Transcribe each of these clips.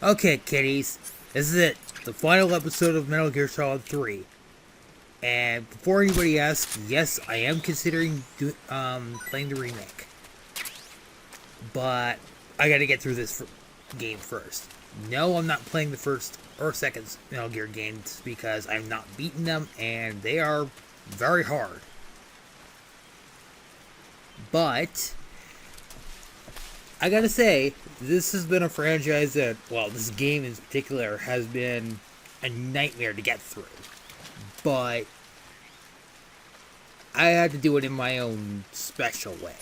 Okay, kiddies, this is it. The final episode of Metal Gear Solid 3. And before anybody asks, yes, I am considering playing the remake. But I gotta get through this game first. No, I'm not playing the first or second Metal Gear games because I'm not beating them and they are very hard. But I gotta say, this has been a franchise that, well, this game in particular has been a nightmare to get through. But I had to do it in my own special way.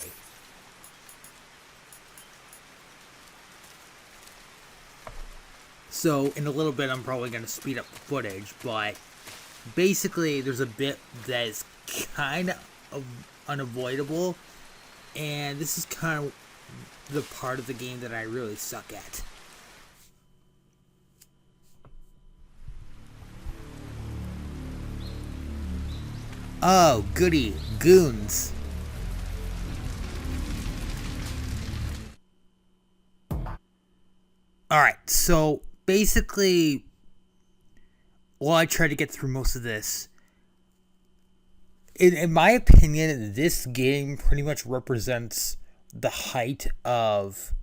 So, in a little bit, I'm probably going to speed up the footage, but basically, there's a bit that is kind of unavoidable, and this is kind of the part of the game that I really suck at. Oh, goody, goons. Alright, so basically, while I try to get through most of this, in my opinion, this game pretty much represents the height of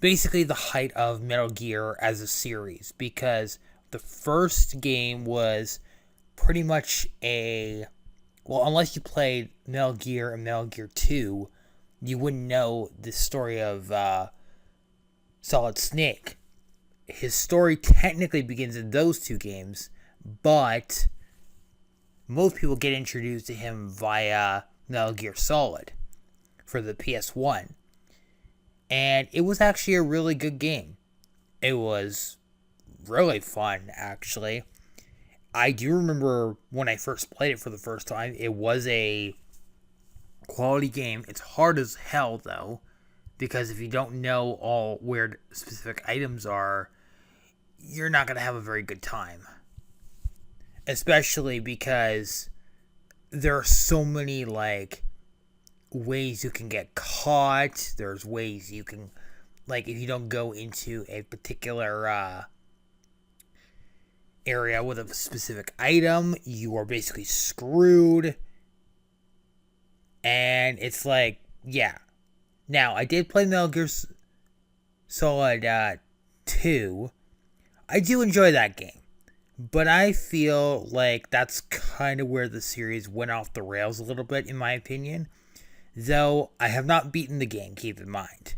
Metal Gear as a series, because the first game was pretty much unless you played Metal Gear and Metal Gear 2, you wouldn't know the story of Solid Snake. His story technically begins in those two games, but most people get introduced to him via Metal Gear Solid for the PS1. And it was actually a really good game. It was really fun, actually. I do remember when I first played it for the first time, it was a quality game. It's hard as hell, though, because if you don't know all where specific items are, you're not going to have a very good time. Especially because there are so many, ways you can get caught. There's ways you can, if you don't go into a particular area with a specific item, you are basically screwed. And it's yeah. Now, I did play Metal Gear Solid 2. I do enjoy that game. But I feel like that's kind of where the series went off the rails a little bit, in my opinion. Though, I have not beaten the game, keep in mind.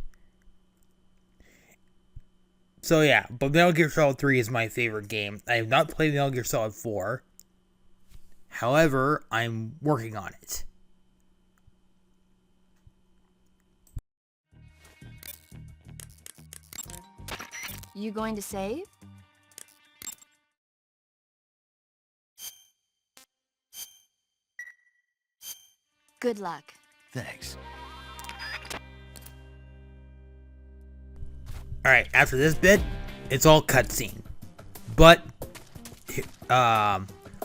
So yeah, but Metal Gear Solid 3 is my favorite game. I have not played Metal Gear Solid 4. However, I'm working on it. You going to save? Good luck. Thanks. Alright, after this bit, it's all cutscene. But,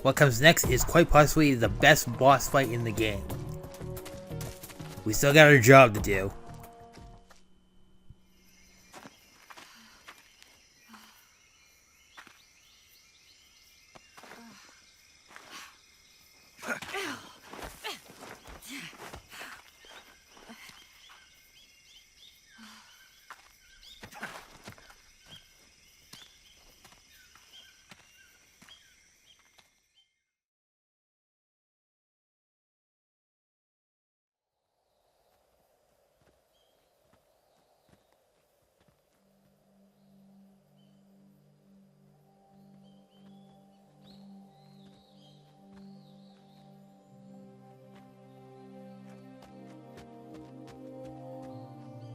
what comes next is quite possibly the best boss fight in the game. We still got our job to do.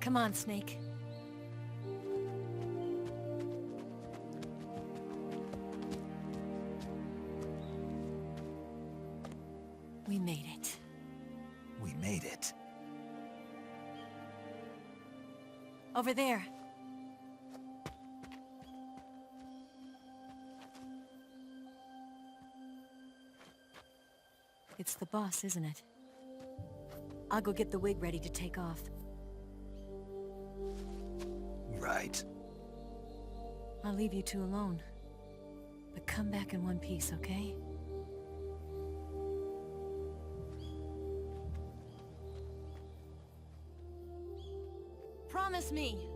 Come on, Snake. We made it. We made it. Over there. It's the boss, isn't it? I'll go get the wig ready to take off. Right. I'll leave you two alone. But come back in one piece, okay? Promise me!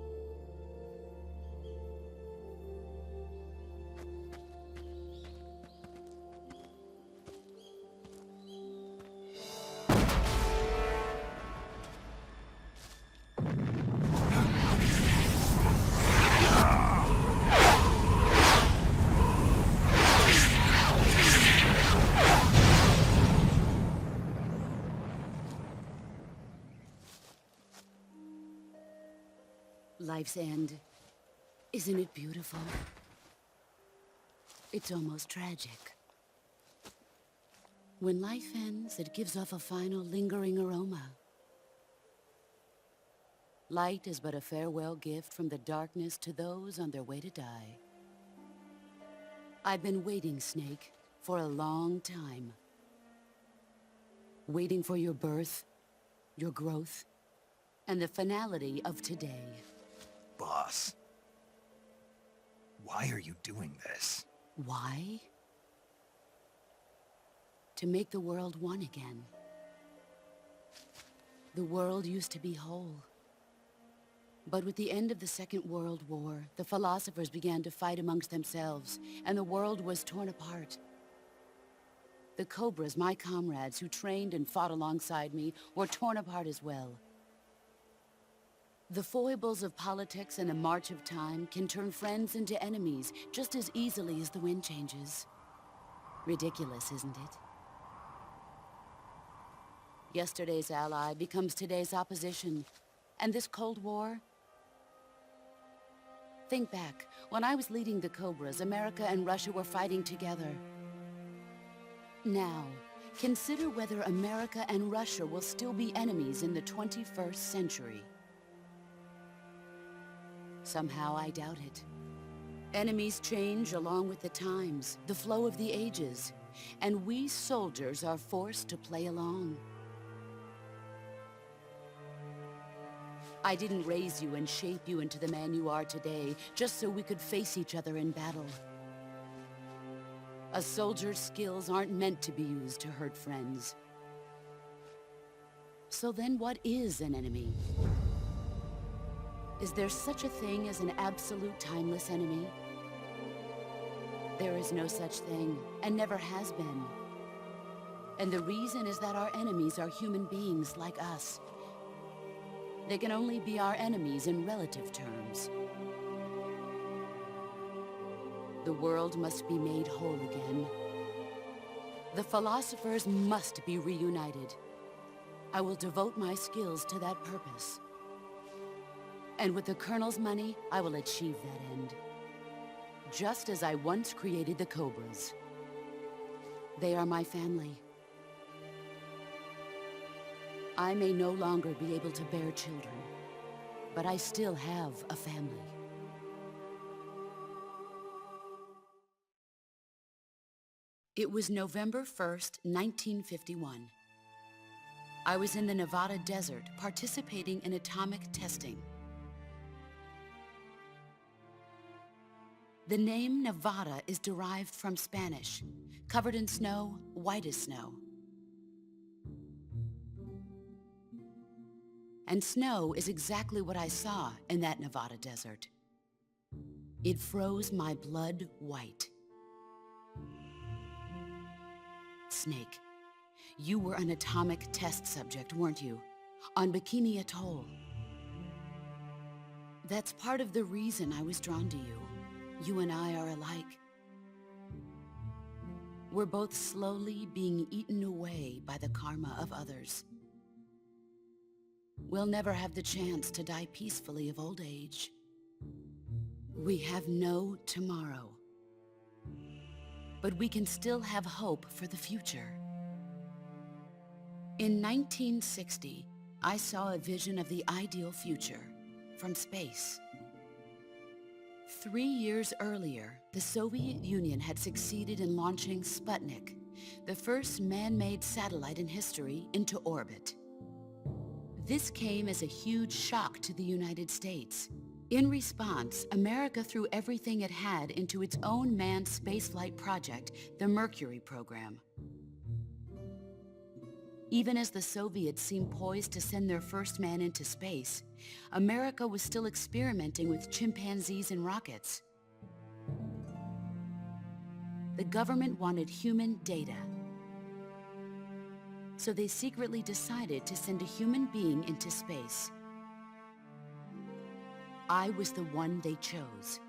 Life's end. Isn't it beautiful? It's almost tragic. When life ends, it gives off a final lingering aroma. Light is but a farewell gift from the darkness to those on their way to die. I've been waiting, Snake, for a long time. Waiting for your birth, your growth, and the finality of today. Boss. Why are you doing this? Why? To make the world one again. The world used to be whole. But with the end of the Second World War, the philosophers began to fight amongst themselves, and the world was torn apart. The Cobras, my comrades who trained and fought alongside me, were torn apart as well. The foibles of politics and the march of time can turn friends into enemies just as easily as the wind changes. Ridiculous, isn't it? Yesterday's ally becomes today's opposition. And this Cold War? Think back. When I was leading the Cobras, America and Russia were fighting together. Now, consider whether America and Russia will still be enemies in the 21st century. Somehow I doubt it. Enemies change along with the times, the flow of the ages, and we soldiers are forced to play along. I didn't raise you and shape you into the man you are today just so we could face each other in battle. A soldier's skills aren't meant to be used to hurt friends. So then what is an enemy? Is there such a thing as an absolute timeless enemy? There is no such thing, and never has been. And the reason is that our enemies are human beings like us. They can only be our enemies in relative terms. The world must be made whole again. The philosophers must be reunited. I will devote my skills to that purpose. And with the Colonel's money, I will achieve that end. Just as I once created the Cobras. They are my family. I may no longer be able to bear children, but I still have a family. It was November 1st, 1951. I was in the Nevada desert participating in atomic testing. The name Nevada is derived from Spanish, covered in snow, white as snow. And snow is exactly what I saw in that Nevada desert. It froze my blood white. Snake, you were an atomic test subject, weren't you? On Bikini Atoll. That's part of the reason I was drawn to you. You and I are alike. We're both slowly being eaten away by the karma of others. We'll never have the chance to die peacefully of old age. We have no tomorrow. But we can still have hope for the future. In 1960, I saw a vision of the ideal future from space. 3 years earlier, the Soviet Union had succeeded in launching Sputnik, the first man-made satellite in history, into orbit. This came as a huge shock to the United States. In response, America threw everything it had into its own manned spaceflight project, the Mercury program. Even as the Soviets seemed poised to send their first man into space, America was still experimenting with chimpanzees and rockets. The government wanted human data. So they secretly decided to send a human being into space. I was the one they chose.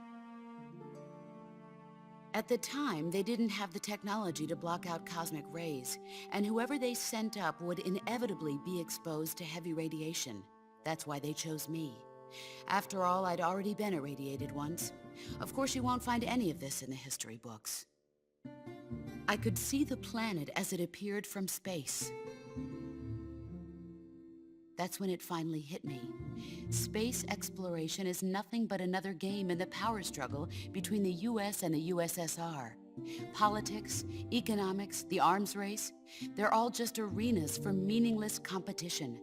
At the time, they didn't have the technology to block out cosmic rays, and whoever they sent up would inevitably be exposed to heavy radiation. That's why they chose me. After all, I'd already been irradiated once. Of course, you won't find any of this in the history books. I could see the planet as it appeared from space. That's when it finally hit me. Space exploration is nothing but another game in the power struggle between the US and the USSR. Politics, economics, the arms race, they're all just arenas for meaningless competition.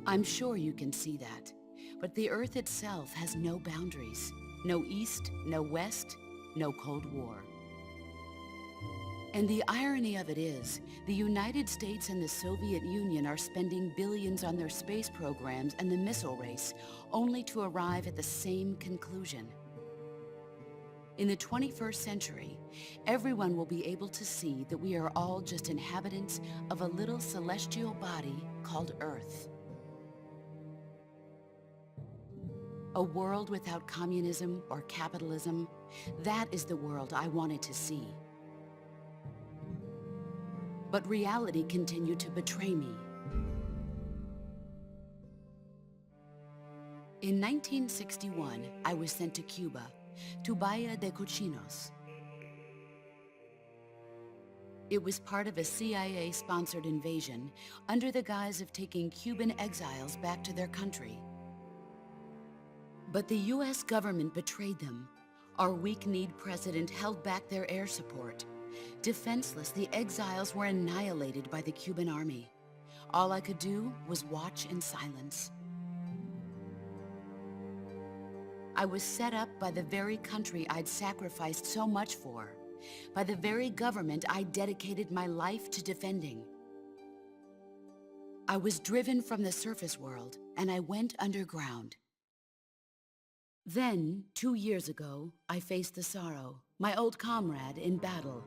I'm sure you can see that, but the Earth itself has no boundaries. No East, no West, no Cold War. And the irony of it is, the United States and the Soviet Union are spending billions on their space programs and the missile race, only to arrive at the same conclusion. In the 21st century, everyone will be able to see that we are all just inhabitants of a little celestial body called Earth. A world without communism or capitalism, that is the world I wanted to see. But reality continued to betray me. In 1961, I was sent to Cuba, to Bahia de Cochinos. It was part of a CIA-sponsored invasion under the guise of taking Cuban exiles back to their country. But the US government betrayed them. Our weak-kneed president held back their air support. Defenseless, the exiles were annihilated by the Cuban army. All I could do was watch in silence. I was set up by the very country I'd sacrificed so much for, by the very government I dedicated my life to defending. I was driven from the surface world, and I went underground. Then, 2 years ago, I faced the Sorrow, my old comrade in battle.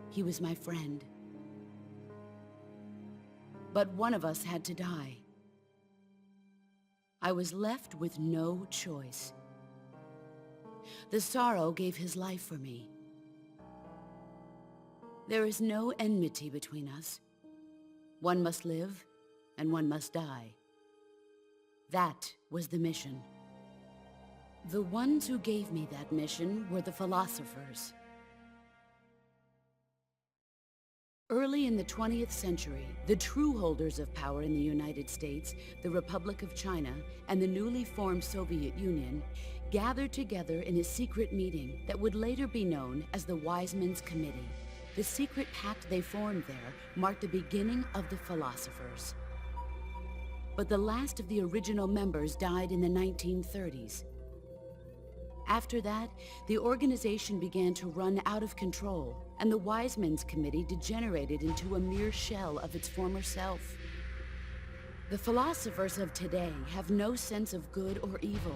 He was my friend. But one of us had to die. I was left with no choice. The Sorrow gave his life for me. There is no enmity between us. One must live, and one must die. That was the mission. The ones who gave me that mission were the philosophers. Early in the 20th century, the true holders of power in the United States, the Republic of China, and the newly formed Soviet Union gathered together in a secret meeting that would later be known as the Wise Men's Committee. The secret pact they formed there marked the beginning of the philosophers. But the last of the original members died in the 1930s. After that, the organization began to run out of control, and the Wise Men's Committee degenerated into a mere shell of its former self. The philosophers of today have no sense of good or evil.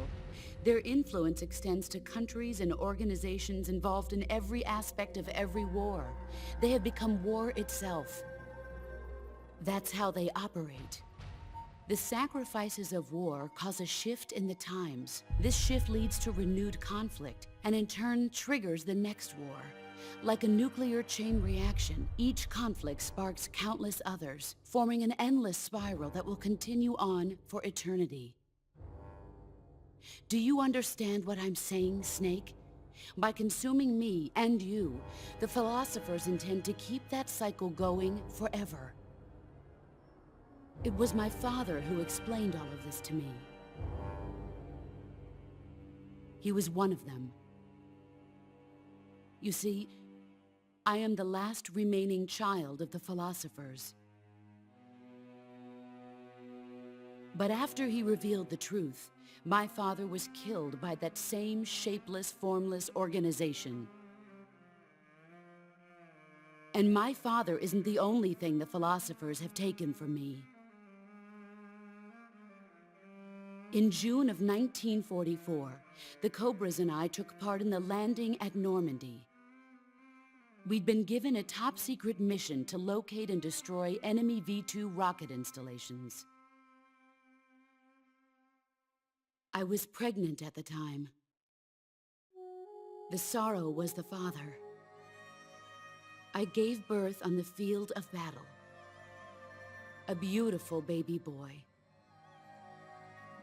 Their influence extends to countries and organizations involved in every aspect of every war. They have become war itself. That's how they operate. The sacrifices of war cause a shift in the times. This shift leads to renewed conflict, and in turn triggers the next war. Like a nuclear chain reaction, each conflict sparks countless others, forming an endless spiral that will continue on for eternity. Do you understand what I'm saying, Snake? By consuming me and you, the philosophers intend to keep that cycle going forever. It was my father who explained all of this to me. He was one of them. You see, I am the last remaining child of the philosophers. But after he revealed the truth, my father was killed by that same shapeless, formless organization. And my father isn't the only thing the philosophers have taken from me. In June of 1944, the Cobras and I took part in the landing at Normandy. We'd been given a top-secret mission to locate and destroy enemy V-2 rocket installations. I was pregnant at the time. The sorrow was the father. I gave birth on the field of battle. A beautiful baby boy.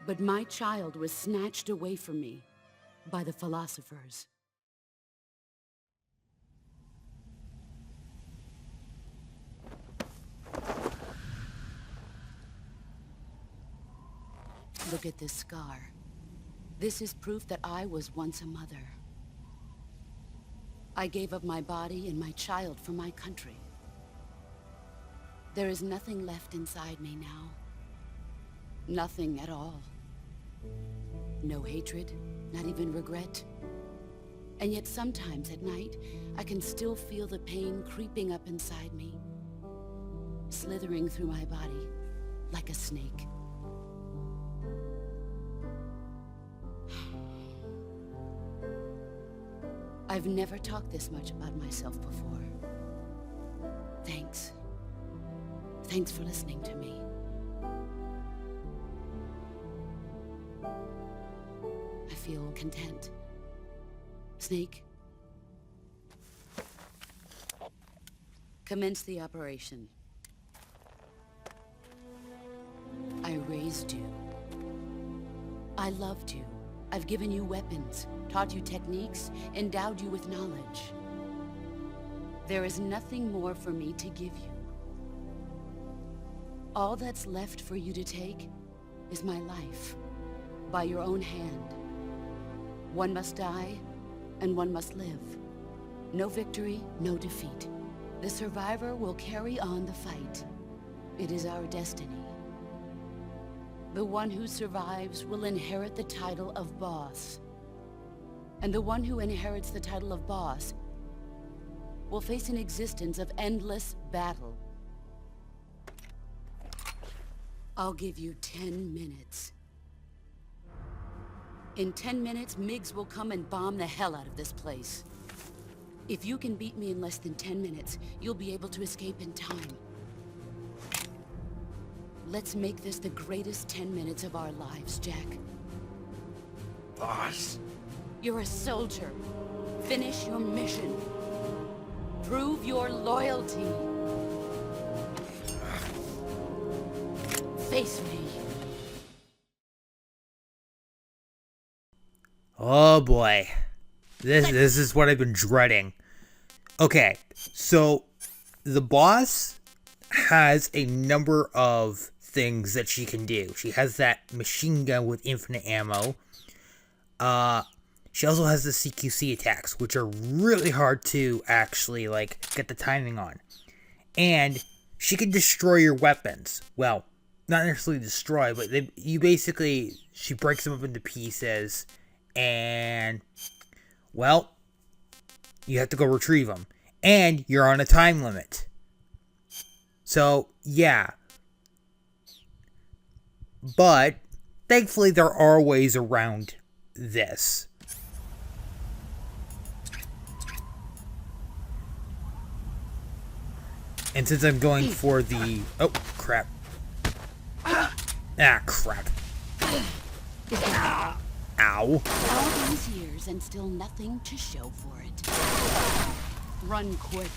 But my child was snatched away from me by the philosophers. Look at this scar. This is proof that I was once a mother. I gave up my body and my child for my country. There is nothing left inside me now. Nothing at all. No hatred, not even regret. And yet sometimes at night, I can still feel the pain creeping up inside me, slithering through my body like a snake. I've never talked this much about myself before. Thanks. Thanks for listening to me. I feel content. Snake, commence the operation. I raised you. I loved you. I've given you weapons, taught you techniques, endowed you with knowledge. There is nothing more for me to give you. All that's left for you to take is my life, by your own hand. One must die, and one must live. No victory, no defeat. The survivor will carry on the fight. It is our destiny. The one who survives will inherit the title of boss. And the one who inherits the title of boss will face an existence of endless battle. I'll give you 10 minutes. In 10 minutes, MiGs will come and bomb the hell out of this place. If you can beat me in less than 10 minutes, you'll be able to escape in time. Let's make this the greatest 10 minutes of our lives, Jack. Boss. You're a soldier. Finish your mission. Prove your loyalty. Face me. Oh boy. This is what I've been dreading. Okay, so the boss has a number of things that she can do. She has that machine gun with infinite ammo. She also has the CQC attacks, which are really hard to actually, like, get the timing on. And she can destroy your weapons. Well, not necessarily destroy, but she breaks them up into pieces, and, well, you have to go retrieve them. And you're on a time limit. So, yeah. But, thankfully, there are ways around this. And since I'm going for the... Oh, crap. Ah, crap. Ow. All these years and still nothing to show for it. Run quick.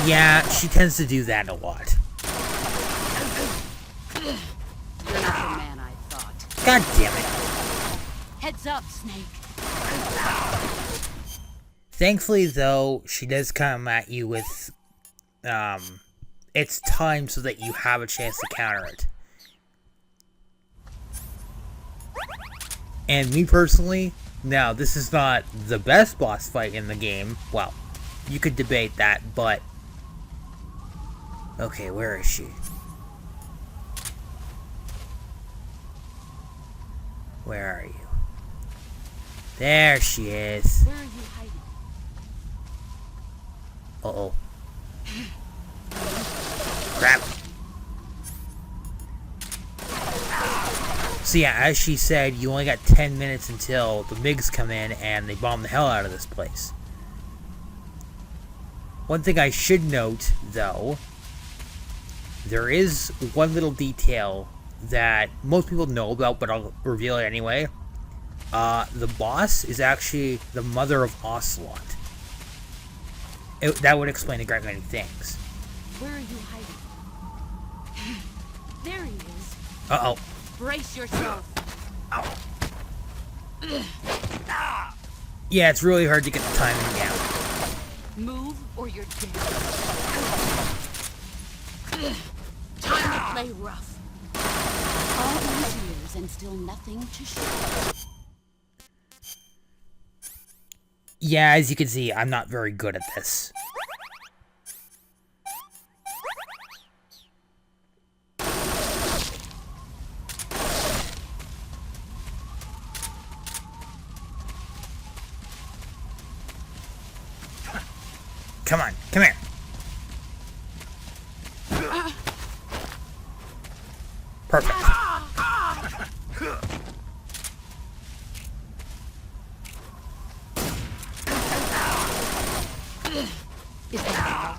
Yeah, she tends to do that a lot. You're not the man I thought. God damn it. Heads up, Snake. Thankfully, though, she does come at you with, it's time so that you have a chance to counter it. And me personally, now, this is not the best boss fight in the game. Well, you could debate that, but Okay, where is she? Where are you? There she is. Where are you hiding? Uh-oh. Crap. So yeah, as she said, you only got 10 minutes until the MiGs come in and they bomb the hell out of this place. One thing I should note, though, there is one little detail that most people know about, but I'll reveal it anyway. The boss is actually the mother of Ocelot. That would explain a great many things. Where are you hiding? There he is. Uh-oh. Brace yourself. Yeah, it's really hard to get the timing down. Move or you're dead. Time to play rough. All these years and still nothing to show. Yeah, as you can see, I'm not very good at this. Come on, come here. Perfect. Is that all?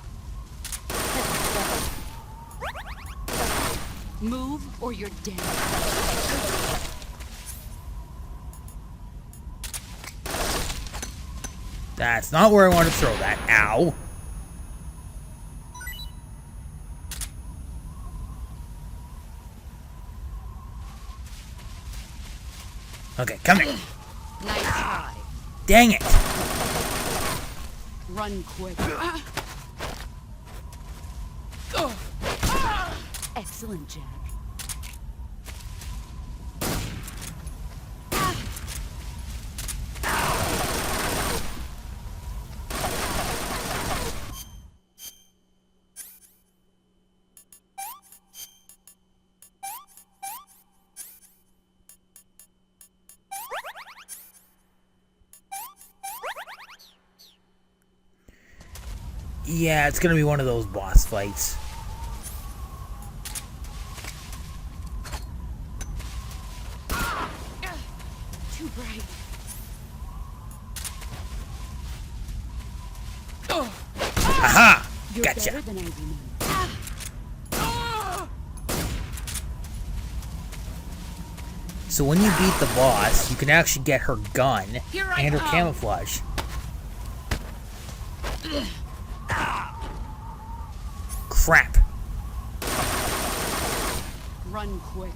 Move or you're dead. That's not where I want to throw that. Ow. Okay, come here. Nice try. Dang it. Run quick. Excellent, Jack. Yeah, it's gonna be one of those boss fights. Too bright. Aha! You're Gotcha. better than I remember. So when you beat the boss, you can actually get her gun Here I and her come. camouflage. Crap. Run quick.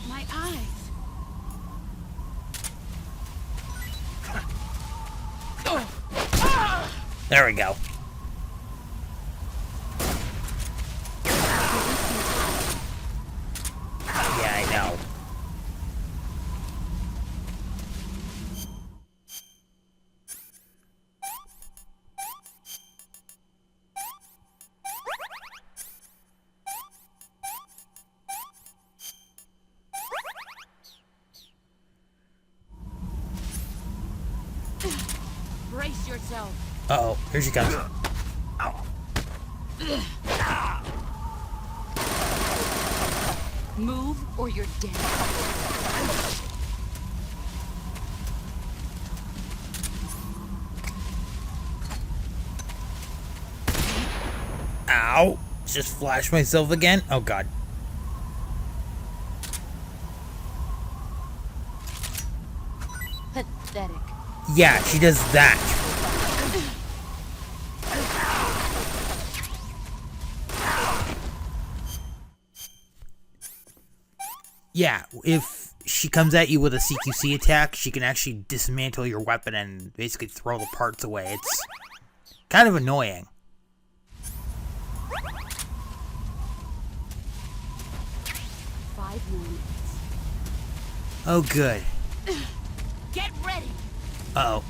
My eyes. There we go. Yeah, I know. Brace yourself. Uh-oh, here she comes. Move or you're dead. Ow! Just flash myself again? Oh god. Pathetic. Yeah, she does that. Yeah, if she comes at you with a CQC attack, she can actually dismantle your weapon and basically throw the parts away. It's kind of annoying. 5 more minutes. Oh, good. Get ready! Uh-oh.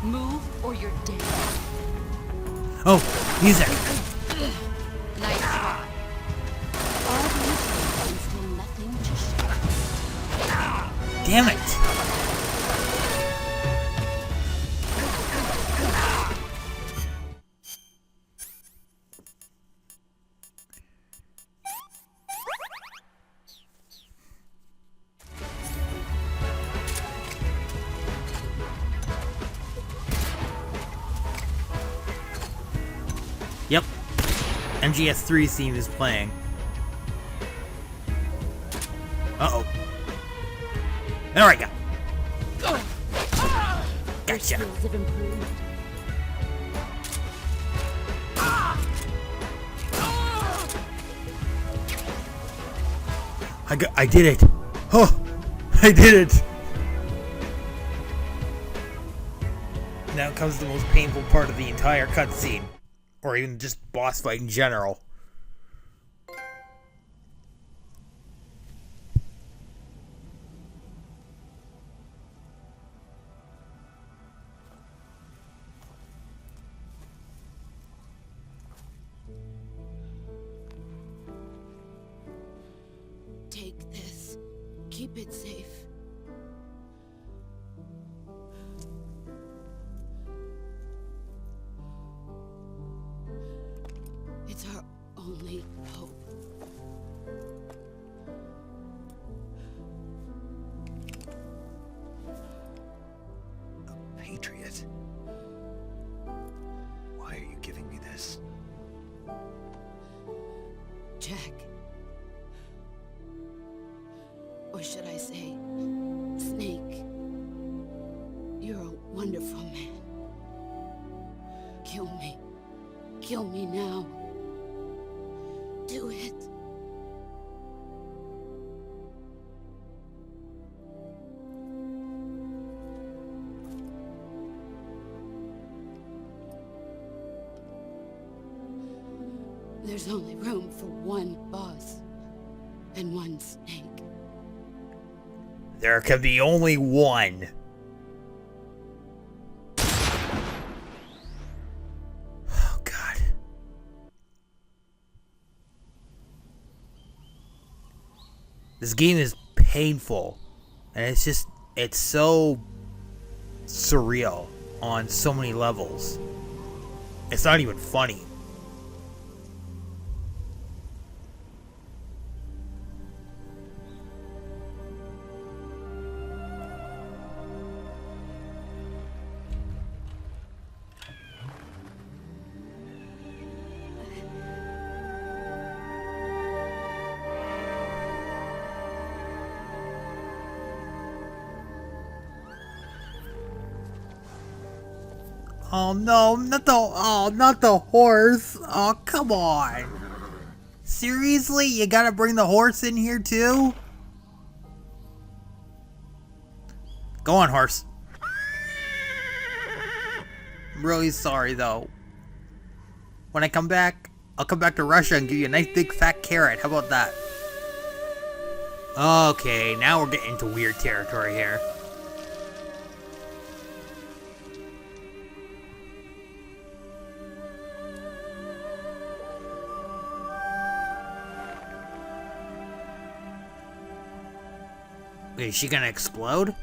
Move or you're dead. Oh, music. Nice try. All these things and still nothing to show. Damn it. Yep. MGS3 theme is playing. Uh-oh. There we go. Gotcha. Skills have improved. I did it. Oh, I did it. Now comes the most painful part of the entire cutscene. Or even just boss fight in general. Take this. Keep it safe. It's our only hope. A patriot? Why are you giving me this? Jack. Or should I say, Snake. You're a wonderful man. Kill me. Kill me now. Do it. There's only room for one boss and one snake. There can be only one. Oh, God. This game is painful. And it's so surreal on so many levels. It's not even funny. Oh no, not the horse. Oh, come on. Seriously? You gotta bring the horse in here too? Go on, horse. I'm really sorry though. When I come back, I'll come back to Russia and give you a nice big fat carrot. How about that? Okay, now we're getting into weird territory here. Wait, is she gonna explode?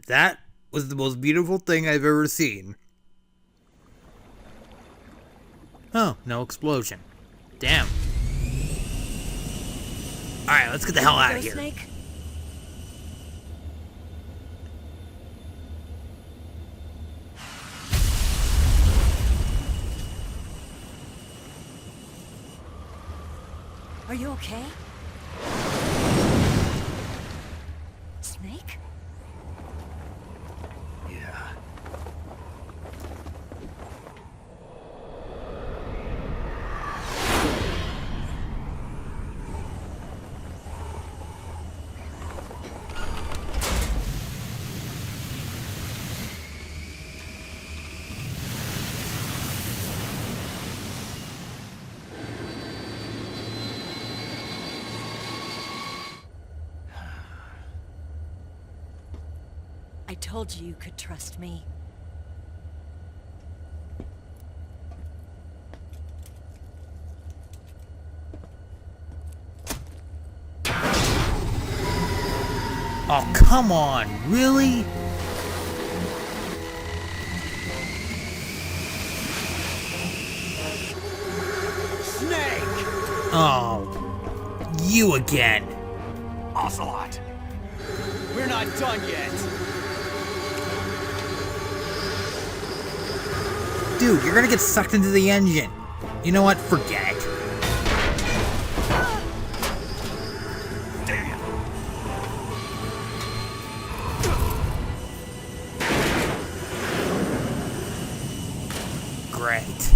That was the most beautiful thing I've ever seen. Oh, no explosion. Damn. Alright, let's get the hell out of here. Snake? Are you okay? Snake? Yeah. I told you you could trust me. Oh, come on, really? Snake! Oh, you again. Ocelot! We're not done yet! Dude, you're gonna get sucked into the engine. You know what? Forget it. Damn! Great.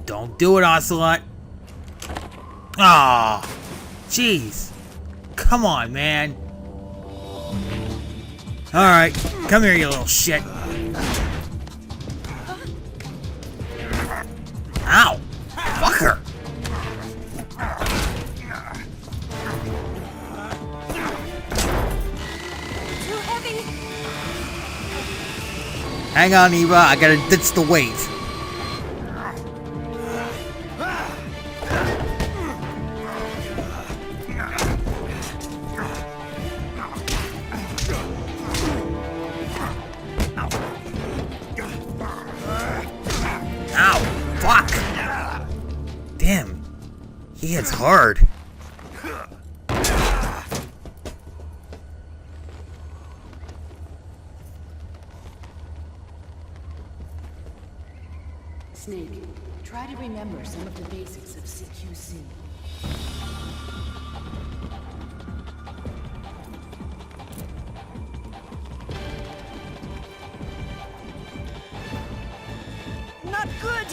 Don't do it, Ocelot. Ah, jeez. Come on, man. Alright, come here, you little shit. Ow! Fucker! Too heavy! Hang on, Eva, I gotta ditch the weight. Ow! Fuck! Damn, he hits hard. Snake, try to remember some of the basics of CQC. Not good!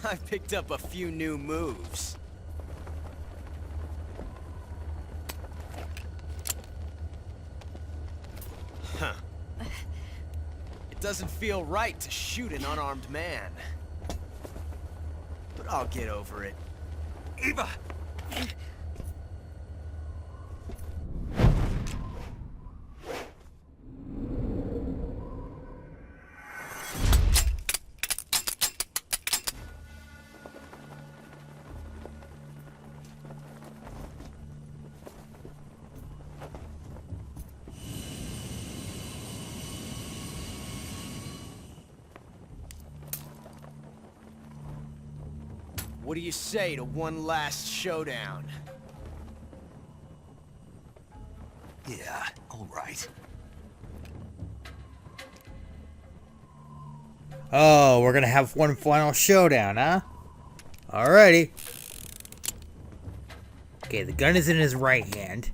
I picked up a few new moves. Huh. It doesn't feel right to shoot an unarmed man. But I'll get over it. Eva! What do you say to one last showdown? Yeah, all right. Oh, we're gonna have one final showdown, huh? Alrighty. Okay, the gun is in his right hand.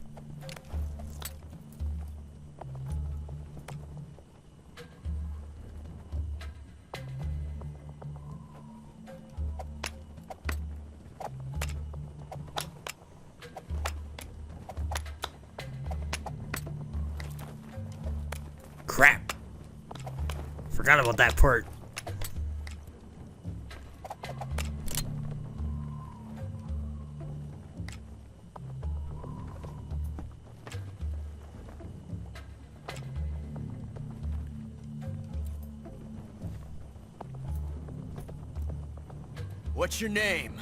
Crap. Forgot about that part. What's your name?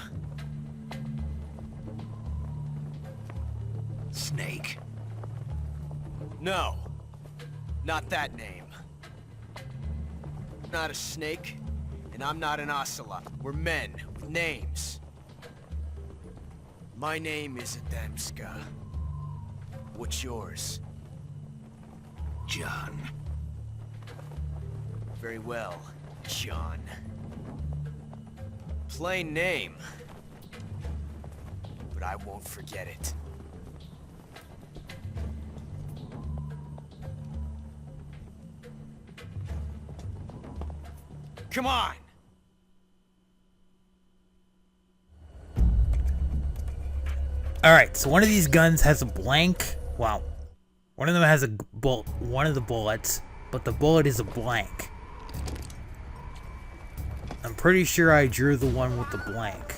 Snake. No. Not that name. I'm not a snake, and I'm not an ocelot. We're men with names. My name is Adamska. What's yours? John. Very well, John. Plain name. But I won't forget it. Come on! Alright, so one of these guns has a blank. Well, one of them has a bullet, one of the bullets, but the bullet is a blank. I'm pretty sure I drew the one with the blank.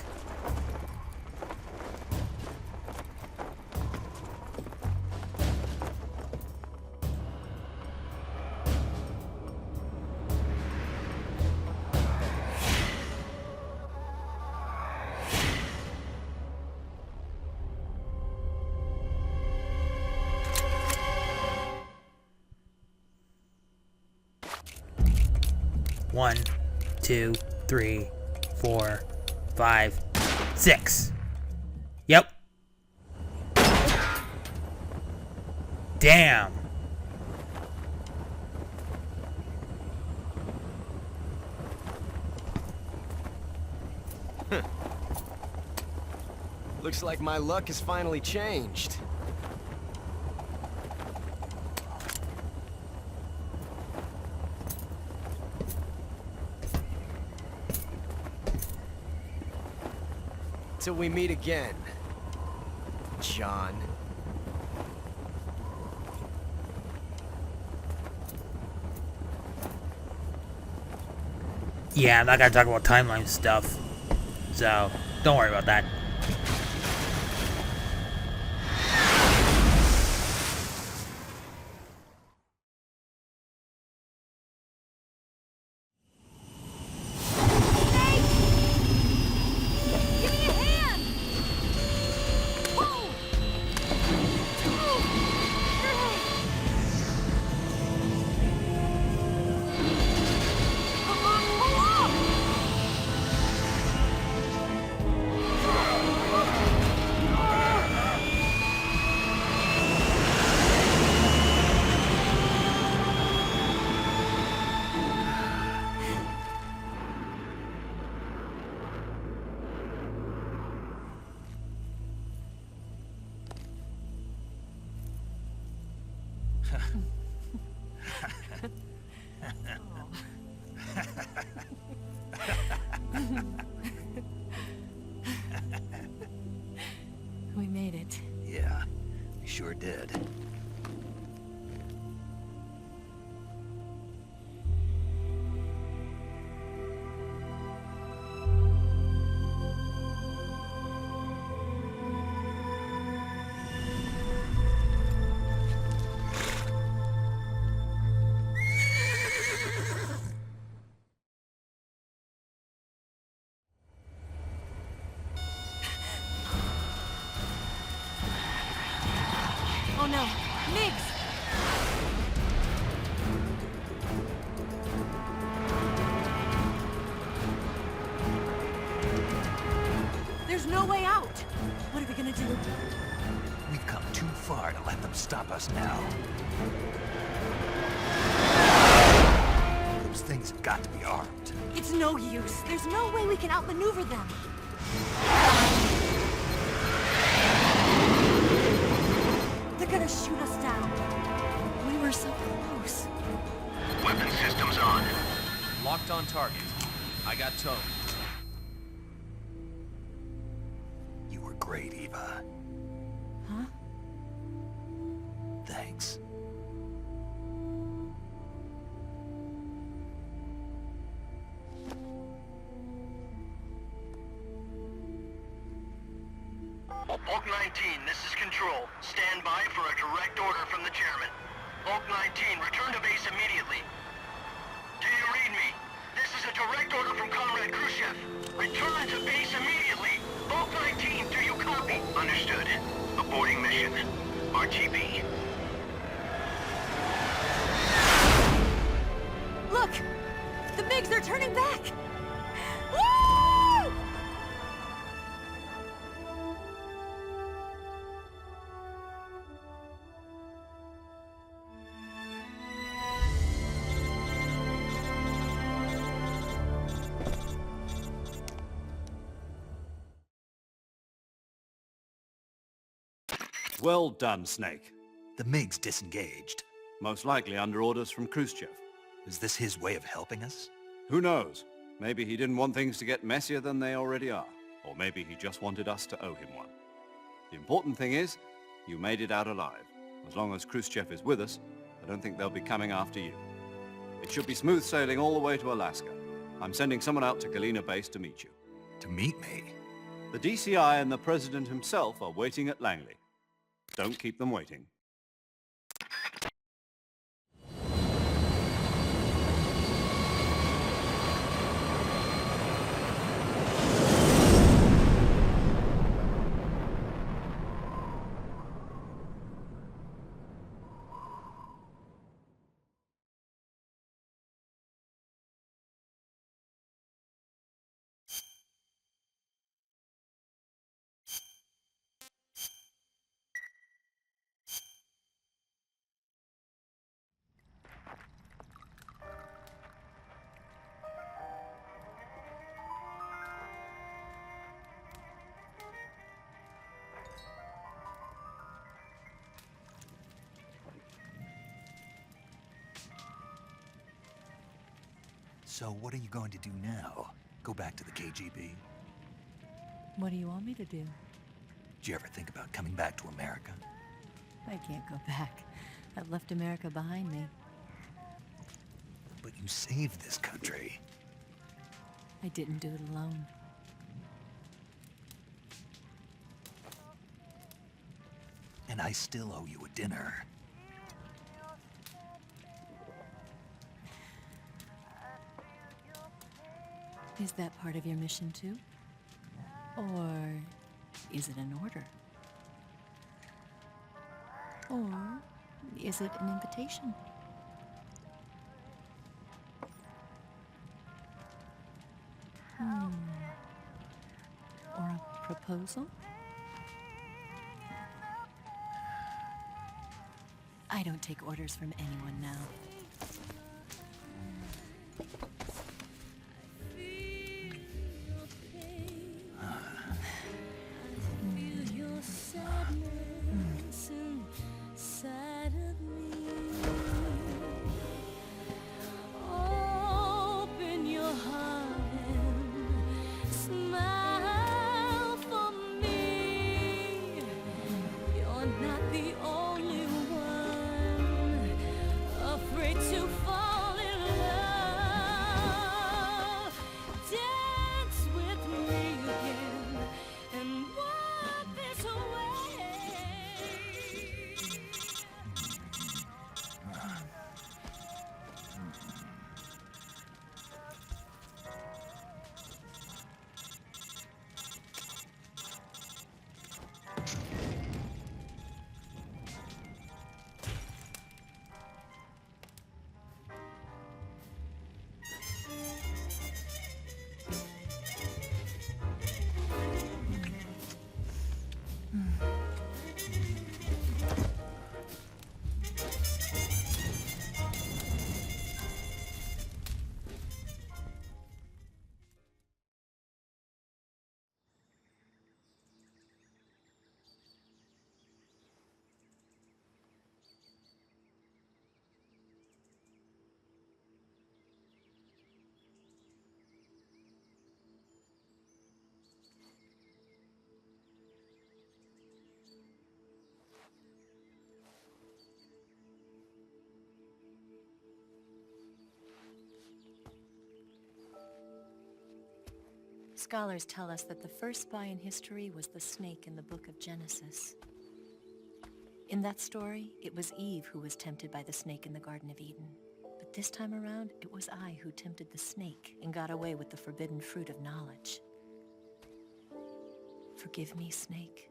One, 2, 3, 4, 5, 6. Yep. Damn. Looks like my luck has finally changed. Till we meet again, John. Yeah, I'm not gonna talk about timeline stuff. So, don't worry about that. We made it. Yeah, you sure did. Oh no, Migs! There's no way out! What are we gonna do? We've come too far to let them stop us now. Those things have got to be armed. It's no use. There's no way we can outmaneuver them. They're gonna shoot us down. We were so close. Weapon systems on. Locked on target. I got towed. You were great, Eva. Huh? Thanks. Bulk 19, this is Control. Stand by for a direct order from the chairman. Bulk 19, return to base immediately. Do you read me? This is a direct order from Comrade Khrushchev. Return to base immediately. Bulk 19, do you copy? Understood. Aborting mission. RTB. Look! The MiGs are turning back! Woo! Well done, Snake. The MiG's disengaged. Most likely under orders from Khrushchev. Is this his way of helping us? Who knows? Maybe he didn't want things to get messier than they already are. Or maybe he just wanted us to owe him one. The important thing is, you made it out alive. As long as Khrushchev is with us, I don't think they'll be coming after you. It should be smooth sailing all the way to Alaska. I'm sending someone out to Galena Base to meet you. To meet me? The DCI and the President himself are waiting at Langley. Don't keep them waiting. So what are you going to do now? Go back to the KGB? What do you want me to do? Did you ever think about coming back to America? I can't go back. I've left America behind me. But you saved this country. I didn't do it alone. And I still owe you a dinner. Is that part of your mission too? Or is it an order? Or is it an invitation? Or a proposal? I don't take orders from anyone now. Not the only one afraid Scholars tell us that the first spy in history was the snake in the book of Genesis. In that story, it was Eve who was tempted by the snake in the Garden of Eden. But this time around, it was I who tempted the snake and got away with the forbidden fruit of knowledge. Forgive me, Snake.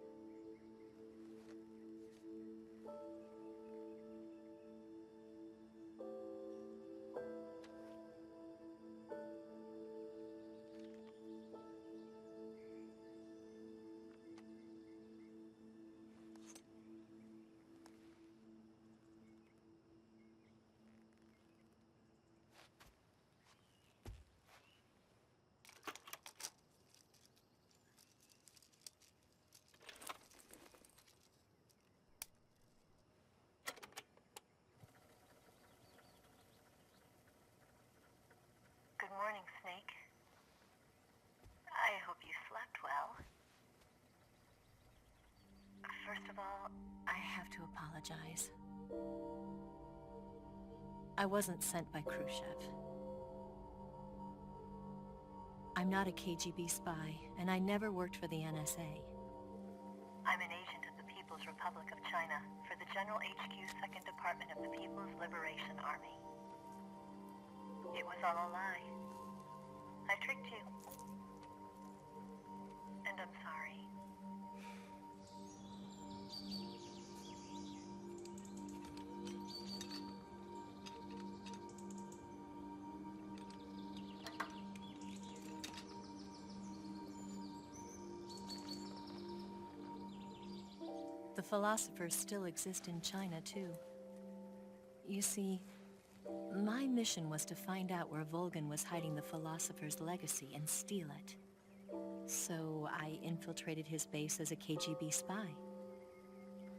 Good morning, Snake. I hope you slept well. First of all, I have to apologize. I wasn't sent by Khrushchev. I'm not a KGB spy, and I never worked for the NSA. I'm an agent of the People's Republic of China for the General HQ 2nd Department of the People's Liberation Army. It was all a lie. I tricked you. And I'm sorry. The philosophers still exist in China, too. You see, my mission was to find out where Volgin was hiding the philosopher's legacy and steal it. So I infiltrated his base as a KGB spy.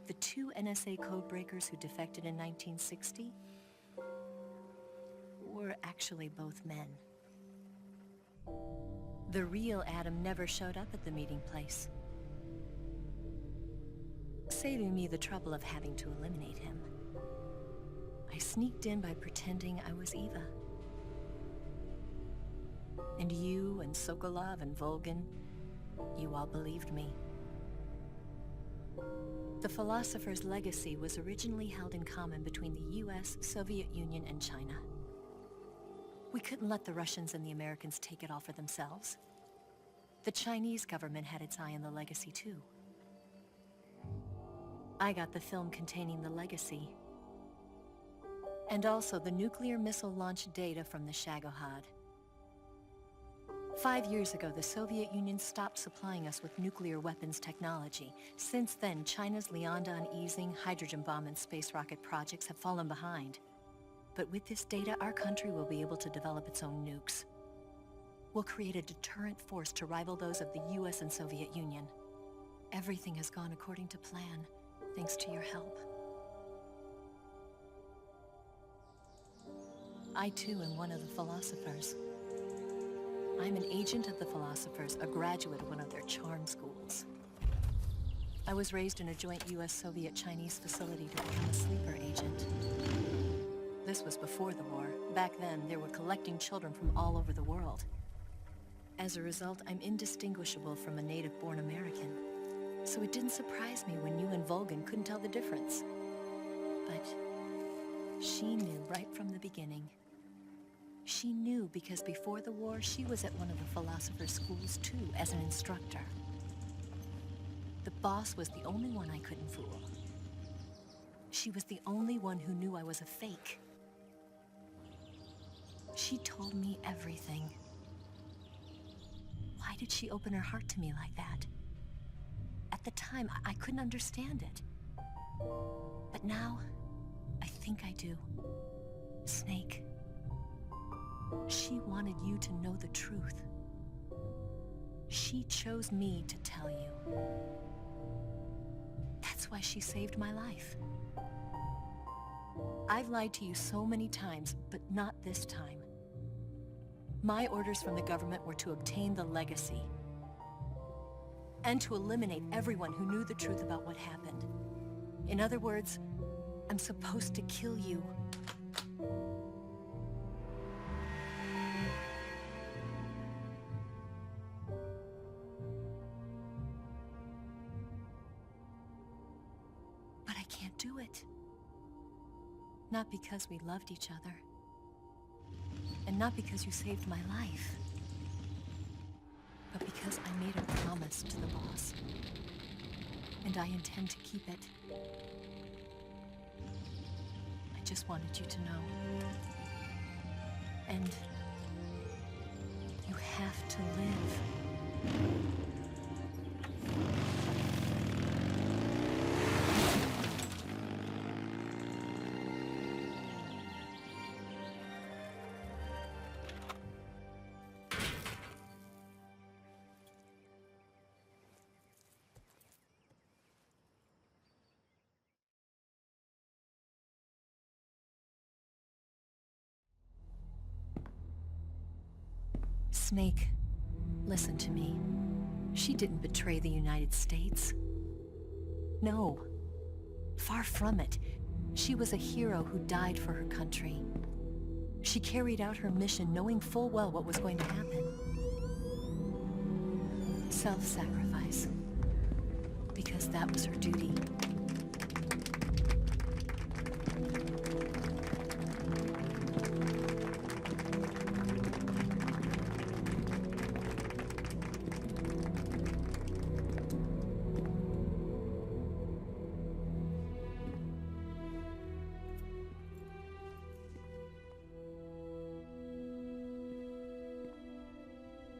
The two NSA codebreakers who defected in 1960 were actually both men. The real Adam never showed up at the meeting place, saving me the trouble of having to eliminate him. I sneaked in by pretending I was Eva. And you and Sokolov and Volgin, you all believed me. The philosopher's legacy was originally held in common between the US, Soviet Union, and China. We couldn't let the Russians and the Americans take it all for themselves. The Chinese government had its eye on the legacy too. I got the film containing the legacy, and also the nuclear missile launch data from the Shagohod. 5 years ago, the Soviet Union stopped supplying us with nuclear weapons technology. Since then, China's Liaodong easing, hydrogen bomb, and space rocket projects have fallen behind. But with this data, our country will be able to develop its own nukes. We'll create a deterrent force to rival those of the US and Soviet Union. Everything has gone according to plan, thanks to your help. I too am one of the philosophers. I'm an agent of the philosophers, a graduate of one of their charm schools. I was raised in a joint US-Soviet-Chinese facility to become a sleeper agent. This was before the war. Back then, they were collecting children from all over the world. As a result, I'm indistinguishable from a native-born American. So it didn't surprise me when you and Volgin couldn't tell the difference. But she knew right from the beginning. She knew because before the war, she was at one of the philosopher's schools too, as an instructor. The boss was the only one I couldn't fool. She was the only one who knew I was a fake. She told me everything. Why did she open her heart to me like that? At the time, I couldn't understand it. But now, I think I do. Snake. She wanted you to know the truth. She chose me to tell you. That's why she saved my life. I've lied to you so many times, but not this time. My orders from the government were to obtain the legacy and to eliminate everyone who knew the truth about what happened. In other words, I'm supposed to kill you. right. Not because we loved each other. And not because you saved my life. But because I made a promise to the boss. And I intend to keep it. I just wanted you to know. And you have to live. Snake, listen to me. She didn't betray the United States. No. Far from it. She was a hero who died for her country. She carried out her mission knowing full well what was going to happen. Self-sacrifice. Because that was her duty.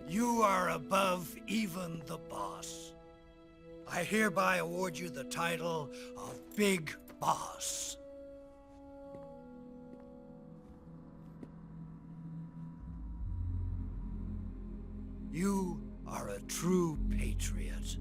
You are above even the boss. I hereby award you the title of Big Boss. You are a true patriot.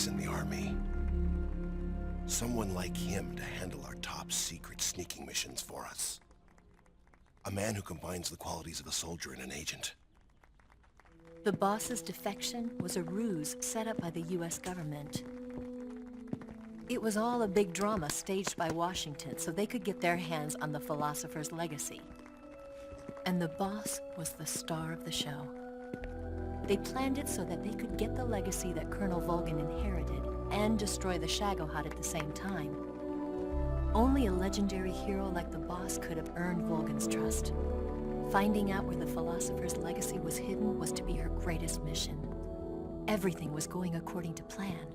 In the army. Someone like him to handle our top secret sneaking missions for us. A man who combines the qualities of a soldier and an agent. The boss's defection was a ruse set up by the US government. It was all a big drama staged by Washington so they could get their hands on the philosopher's legacy. And the boss was the star of the show. They planned it so that they could get the legacy that Colonel Volgin inherited and destroy the Shagohod at the same time. Only a legendary hero like the boss could have earned Volgin's trust. Finding out where the philosopher's legacy was hidden was to be her greatest mission. Everything was going according to plan.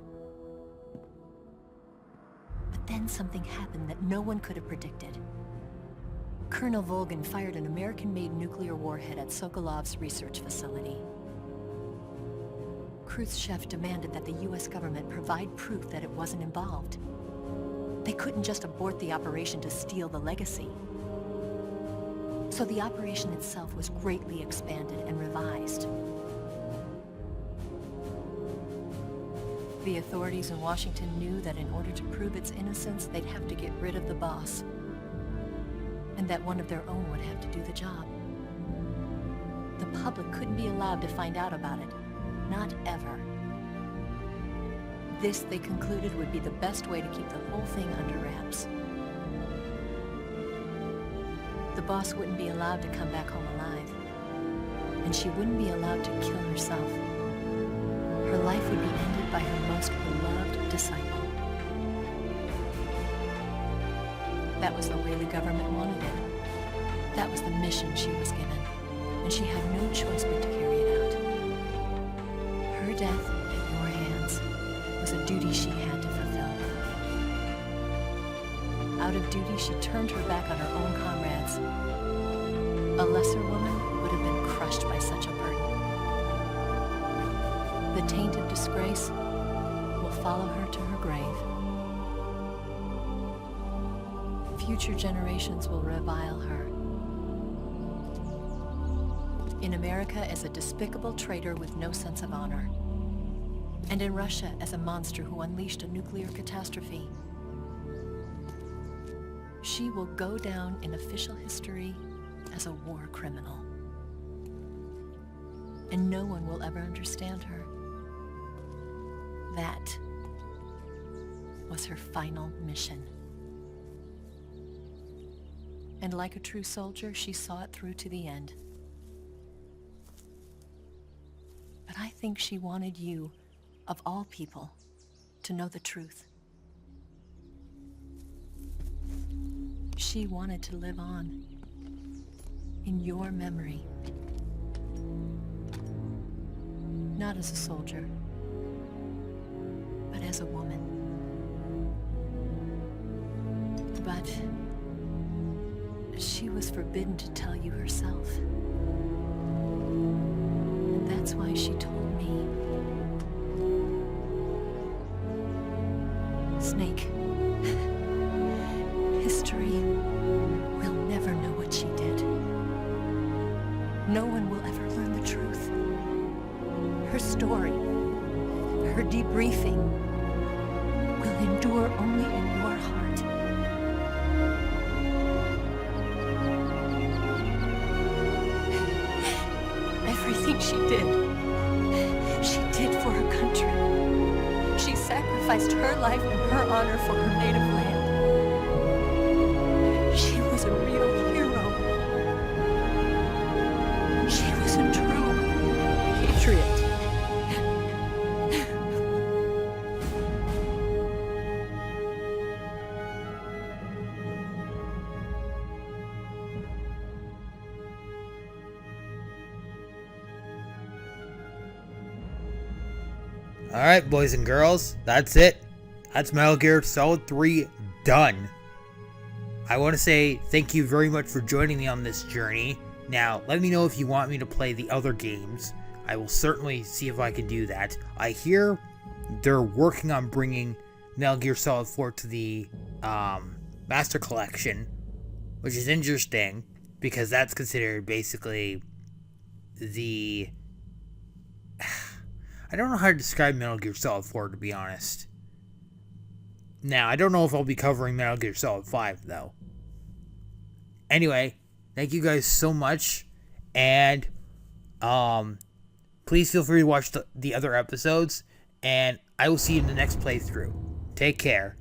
But then something happened that no one could have predicted. Colonel Volgin fired an American-made nuclear warhead at Sokolov's research facility. Khrushchev demanded that the US government provide proof that it wasn't involved. They couldn't just abort the operation to steal the legacy. So the operation itself was greatly expanded and revised. The authorities in Washington knew that in order to prove its innocence, they'd have to get rid of the boss. And that one of their own would have to do the job. The public couldn't be allowed to find out about it. Not ever. This, they concluded, would be the best way to keep the whole thing under wraps. The boss wouldn't be allowed to come back home alive. And she wouldn't be allowed to kill herself. Her life would be ended by her most beloved disciple. That was the way the government wanted it. That was the mission she was given. And she had no choice but to carry it out. Her death at your hands was a duty she had to fulfill. Out of duty, she turned her back on her own comrades. A lesser woman would have been crushed by such a burden. The taint of disgrace will follow her to her grave. Future generations will revile her. In America as a despicable traitor with no sense of honor. And in Russia as a monster who unleashed a nuclear catastrophe. She will go down in official history as a war criminal. And no one will ever understand her. That was her final mission. And like a true soldier, she saw it through to the end. But I think she wanted you, of all people, to know the truth. She wanted to live on in your memory. Not as a soldier, but as a woman. But she was forbidden to tell you herself. And that's why she told me. Snake, history will never know what she did. No one will ever learn the truth. Her story, her debriefing, will endure only in your heart. Everything she did for her country. She sacrificed her life and her honor for her native land. She was a real hero. She was a true patriot. Alright, boys and girls, that's it. That's Metal Gear Solid 3 done. I want to say thank you very much for joining me on this journey. Now, let me know if you want me to play the other games. I will certainly see if I can do that. I hear they're working on bringing Metal Gear Solid 4 to the Master Collection, which is interesting because that's considered basically the... I don't know how to describe Metal Gear Solid 4, to be honest. Now, I don't know if I'll be covering Metal Gear Solid 5, though. Anyway, thank you guys so much, and please feel free to watch the other episodes, and I will see you in the next playthrough. Take care.